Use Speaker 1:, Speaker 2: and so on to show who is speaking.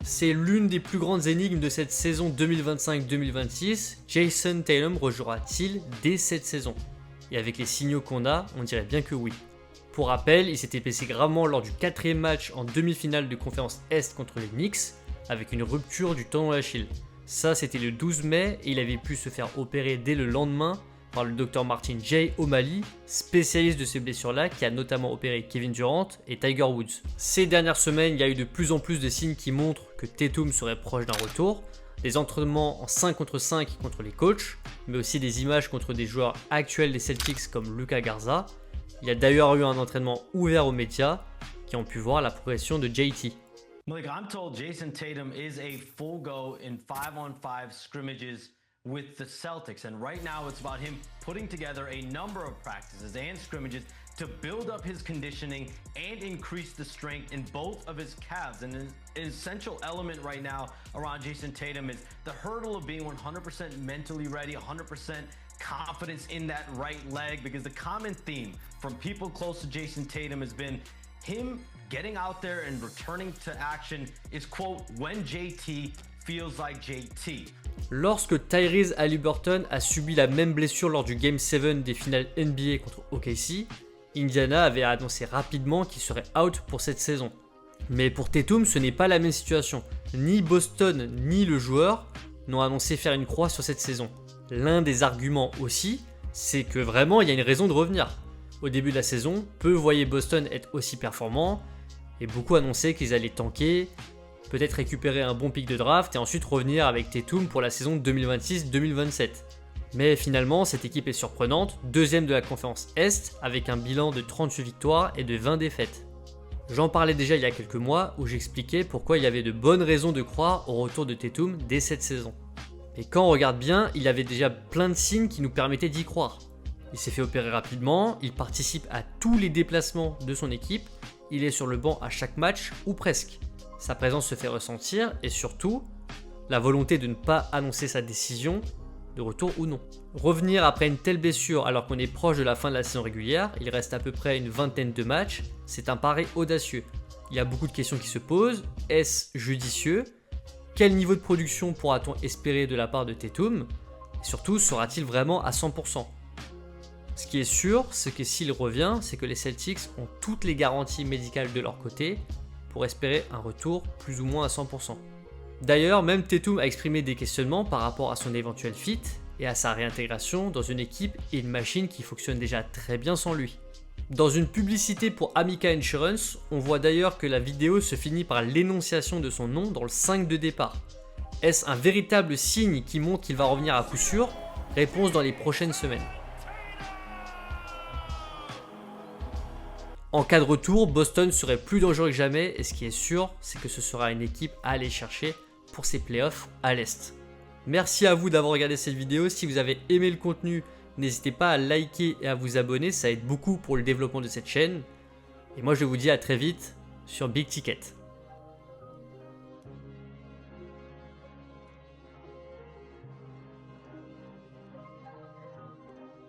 Speaker 1: C'est l'une des plus grandes énigmes de cette saison 2025-2026. Jason Tatum rejouera-t-il dès cette saison? Et avec les signaux qu'on a, on dirait bien que oui. Pour rappel, il s'était blessé gravement lors du 4e match en demi-finale de conférence Est contre les Knicks, avec une rupture du tendon d'Achille. Ça, c'était le 12 mai et il avait pu se faire opérer dès le lendemain par le Dr Martin J. O'Malley, spécialiste de ces blessures-là, qui a notamment opéré Kevin Durant et Tiger Woods. Ces dernières semaines, il y a eu de plus en plus de signes qui montrent que Tatum serait proche d'un retour. Des entraînements en 5 contre 5 contre les coachs, mais aussi des images contre des joueurs actuels des Celtics comme Luka Garza. Il y a d'ailleurs eu un entraînement ouvert aux médias qui ont pu voir la progression de JT.
Speaker 2: Malik, I'm told Jason Tatum is a full go in 5-on-5 scrimmages with the Celtics, and right now it's about him putting together a number of practices and scrimmages to build up his conditioning and increase the strength in both of his calves. And an essential element right now around Jason Tatum is the hurdle of being 100% mentally ready, 100% confidence in that right leg, because the common theme from people close to Jason Tatum has been him getting out there and returning to action is, quote, when JT feels like JT.
Speaker 1: Lorsque Tyrese Haliburton a subi la même blessure lors du Game 7 des finales NBA contre OKC, Indiana avait annoncé rapidement qu'il serait out pour cette saison. Mais pour Tatum, ce n'est pas la même situation. Ni Boston ni le joueur n'ont annoncé faire une croix sur cette saison. L'un des arguments aussi, c'est que vraiment il y a une raison de revenir. Au début de la saison, peu voyaient Boston être aussi performants et beaucoup annonçaient qu'ils allaient tanker, peut-être récupérer un bon pick de draft et ensuite revenir avec Tatum pour la saison 2026-2027. Mais finalement, cette équipe est surprenante, deuxième de la conférence Est avec un bilan de 38 victoires et de 20 défaites. J'en parlais déjà il y a quelques mois où j'expliquais pourquoi il y avait de bonnes raisons de croire au retour de Tatum dès cette saison. Et quand on regarde bien, il avait déjà plein de signes qui nous permettaient d'y croire. Il s'est fait opérer rapidement, il participe à tous les déplacements de son équipe, il est sur le banc à chaque match ou presque. Sa présence se fait ressentir et surtout, la volonté de ne pas annoncer sa décision, de retour ou non. Revenir après une telle blessure alors qu'on est proche de la fin de la saison régulière, il reste à peu près une vingtaine de matchs, c'est un pari audacieux. Il y a beaucoup de questions qui se posent, est-ce judicieux? Quel niveau de production pourra-t-on espérer de la part de Tatum? Et surtout, sera-t-il vraiment à 100%? Ce qui est sûr, c'est que s'il revient, c'est que les Celtics ont toutes les garanties médicales de leur côté pour espérer un retour plus ou moins à 100%. D'ailleurs, même Tatum a exprimé des questionnements par rapport à son éventuel fit et à sa réintégration dans une équipe et une machine qui fonctionne déjà très bien sans lui. Dans une publicité pour Amica Insurance, on voit d'ailleurs que la vidéo se finit par l'énonciation de son nom dans le 5 de départ. Est-ce un véritable signe qui montre qu'il va revenir à coup sûr? Réponse dans les prochaines semaines. En cas de retour, Boston serait plus dangereux que jamais et ce qui est sûr, c'est que ce sera une équipe à aller chercher pour ses playoffs à l'Est. Merci à vous d'avoir regardé cette vidéo. Si vous avez aimé le contenu, n'hésitez pas à liker et à vous abonner, ça aide beaucoup pour le développement de cette chaîne. Et moi je vous dis à très vite sur Big Ticket.